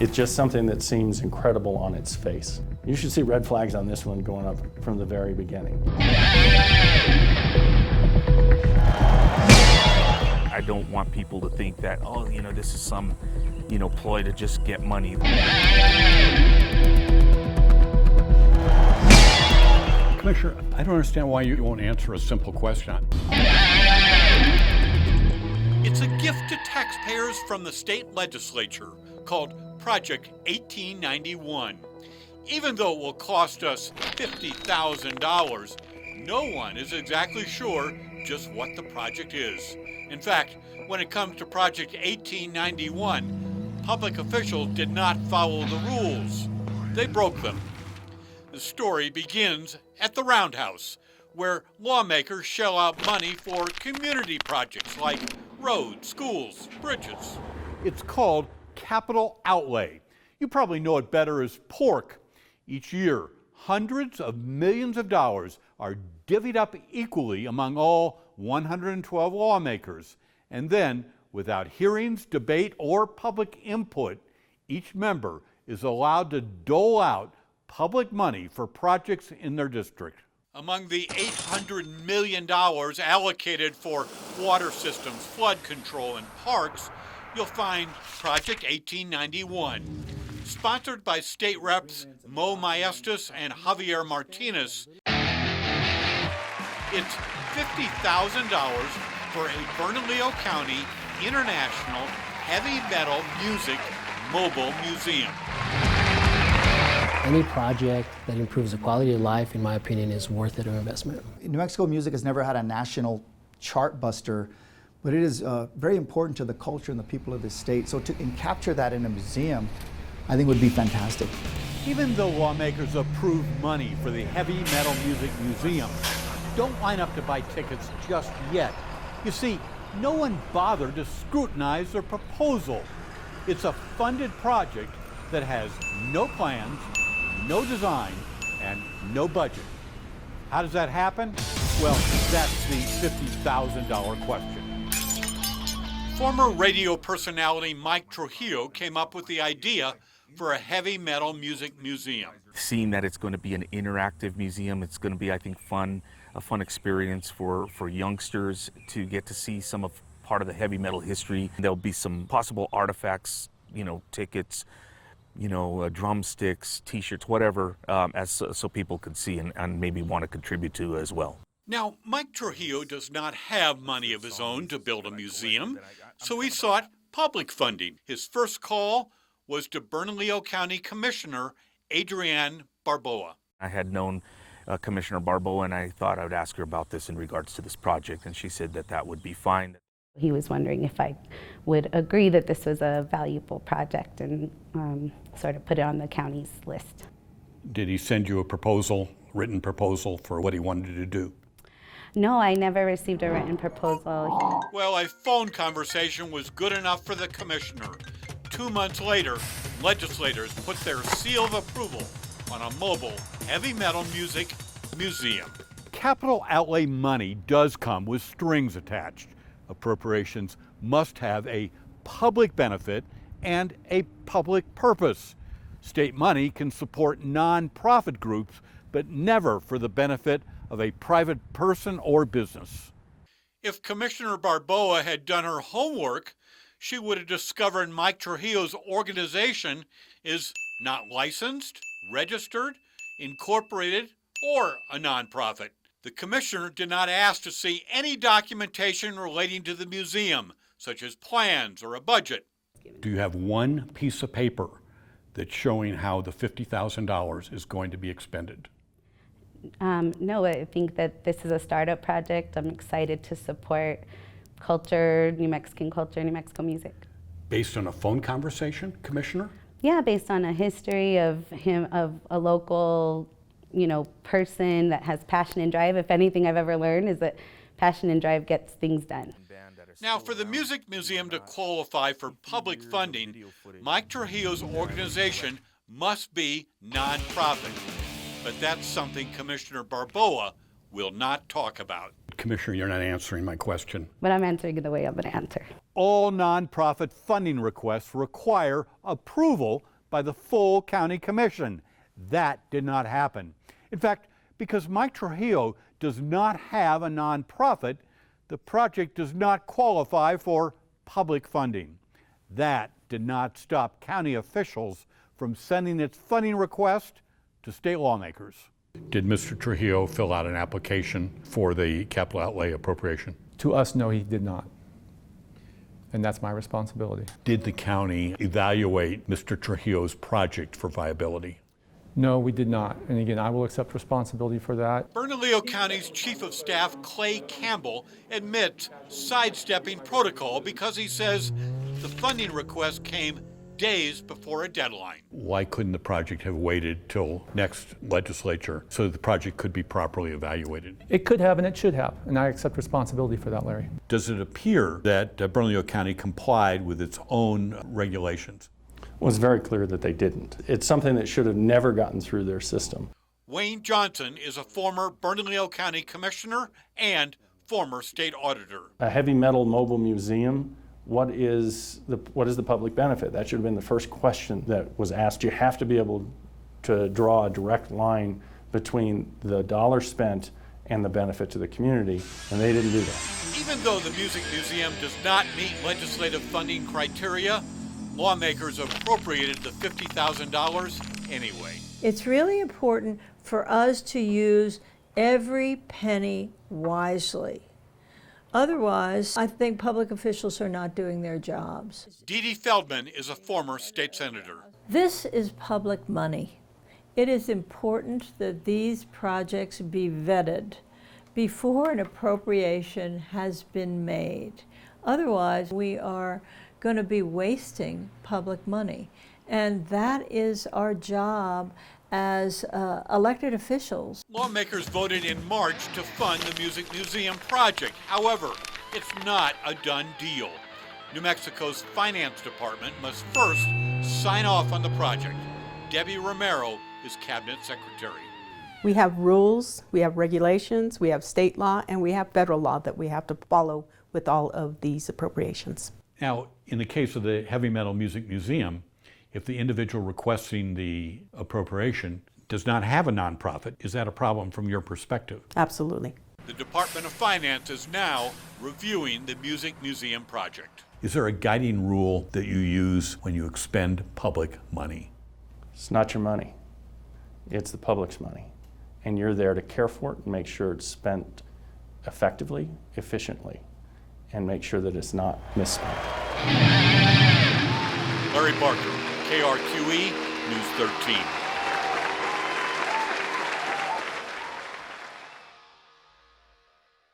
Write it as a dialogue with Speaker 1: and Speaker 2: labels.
Speaker 1: It's just something that seems incredible on its face. You should see red flags on this one going up from the very beginning.
Speaker 2: I don't want people to think that, oh, this is some, ploy to just get money.
Speaker 3: Commissioner, I don't understand why you won't answer a simple question.
Speaker 4: It's a gift to taxpayers from the state legislature called Project 1891. Even though it will cost us $50,000, no one is exactly sure just what the project is. In fact, when it comes to Project 1891, public officials did not follow the rules. They broke them. The story begins at the Roundhouse, where lawmakers shell out money for community projects like roads, schools, bridges.
Speaker 3: It's called capital outlay. You probably know it better as pork. Each year, hundreds of millions of dollars are divvied up equally among all 112 lawmakers. And then, without hearings, debate, or public input, each member is allowed to dole out public money for projects in their district.
Speaker 4: Among the $800 million allocated for water systems, flood control, and parks, you'll find Project 1891. Sponsored by state reps Mo Maestas and Javier Martinez, it's $50,000 for a Bernalillo County International Heavy Metal Music Mobile Museum.
Speaker 5: Any project that improves the quality of life, in my opinion, is worth it of investment.
Speaker 6: New Mexico music has never had a national chart buster, but it is very important to the culture and the people of this state. So to capture that in a museum, I think would be fantastic.
Speaker 3: Even though lawmakers approved money for the Heavy Metal Music Museum, don't line up to buy tickets just yet. You see, no one bothered to scrutinize their proposal. It's a funded project that has no plans, no design, and no budget. How does that happen? Well, that's the $50,000 question.
Speaker 4: Former radio personality Mike Trujillo came up with the idea for a heavy metal music museum.
Speaker 2: Seeing that it's going to be an interactive museum, it's going to be, I think, a fun experience for youngsters to get to see some of part of the heavy metal history. There'll be some possible artifacts, tickets, drumsticks, t-shirts, whatever, so people can see and maybe want to contribute to as well.
Speaker 4: Now, Mike Trujillo does not have money of his own to build a museum, so he sought public funding. His first call was to Bernalillo County Commissioner Adrienne Barboa.
Speaker 2: I had known Commissioner Barboa, and I thought I would ask her about this in regards to this project, and she said that would be fine.
Speaker 7: He was wondering if I would agree that this was a valuable project and sort of put it on the county's list.
Speaker 3: Did he send you a proposal, written proposal for what he wanted to do?
Speaker 7: No, I never received a written proposal.
Speaker 4: Well, a phone conversation was good enough for the commissioner. 2 months later, legislators put their seal of approval on a mobile heavy metal music museum.
Speaker 3: Capital outlay money does come with strings attached. Appropriations must have a public benefit and a public purpose. State money can support nonprofit groups, but never for the benefit of a private person or business.
Speaker 4: If Commissioner Barboa had done her homework, she would have discovered Mike Trujillo's organization is not licensed, registered, incorporated, or a nonprofit. The commissioner did not ask to see any documentation relating to the museum, such as plans or a budget.
Speaker 3: Do you have one piece of paper that's showing how the $50,000 is going to be expended?
Speaker 7: No, I think that this is a startup project. I'm excited to support culture, New Mexican culture, New Mexico music.
Speaker 3: Based on a phone conversation, Commissioner?
Speaker 7: Yeah, based on a history of a local, person that has passion and drive. If anything I've ever learned is that passion and drive gets things done.
Speaker 4: Now, for the Music Museum to qualify for public funding, Mike Trujillo's organization must be nonprofit. But that's something Commissioner Barboa will not talk about.
Speaker 3: Commissioner, you're not answering my question.
Speaker 7: But I'm answering it the way I'm going to answer.
Speaker 3: All nonprofit funding requests require approval by the full county commission. That did not happen. In fact, because Mike Trujillo does not have a nonprofit, the project does not qualify for public funding. That did not stop county officials from sending its funding request to state lawmakers.
Speaker 8: Did Mr. Trujillo fill out an application for the capital outlay appropriation?
Speaker 9: To us, no, he did not. And that's my responsibility.
Speaker 8: Did the county evaluate Mr. Trujillo's project for viability?
Speaker 9: No, we did not. And again, I will accept responsibility for that.
Speaker 4: Bernalillo County's Chief of Staff Clay Campbell admits sidestepping protocol because he says the funding request came days before a deadline.
Speaker 8: Why couldn't the project have waited till next legislature so that the project could be properly evaluated?
Speaker 9: It could have and it should have, and I accept responsibility for that, Larry.
Speaker 8: Does it appear that Bernalillo County complied with its own regulations?
Speaker 1: It was very clear that they didn't. It's something that should have never gotten through their system.
Speaker 4: Wayne Johnson is a former Bernalillo County Commissioner and former state auditor.
Speaker 1: A heavy metal mobile museum, what is the public benefit? That should have been the first question that was asked. You have to be able to draw a direct line between the dollar spent and the benefit to the community, and they didn't do that.
Speaker 4: Even though the Music Museum does not meet legislative funding criteria, lawmakers appropriated the $50,000 anyway.
Speaker 10: It's really important for us to use every penny wisely. Otherwise, I think public officials are not doing their jobs.
Speaker 4: Dee Dee Feldman is a former state senator.
Speaker 10: This is public money. It is important that these projects be vetted before an appropriation has been made. Otherwise, we are going to be wasting public money. And that is our job as elected officials.
Speaker 4: Lawmakers voted in March to fund the Music Museum project. However, it's not a done deal. New Mexico's finance department must first sign off on the project. Debbie Romero is cabinet secretary.
Speaker 11: We have rules, we have regulations, we have state law, and we have federal law that we have to follow with all of these appropriations.
Speaker 8: Now, in the case of the Heavy Metal Music Museum, if the individual requesting the appropriation does not have a nonprofit, is that a problem from your perspective?
Speaker 11: Absolutely.
Speaker 4: The Department of Finance is now reviewing the Music Museum project.
Speaker 8: Is there a guiding rule that you use when you expend public money?
Speaker 1: It's not your money. It's the public's money. And you're there to care for it and make sure it's spent effectively, efficiently, and make sure that it's not misspent.
Speaker 4: Larry Barker, KRQE, News 13.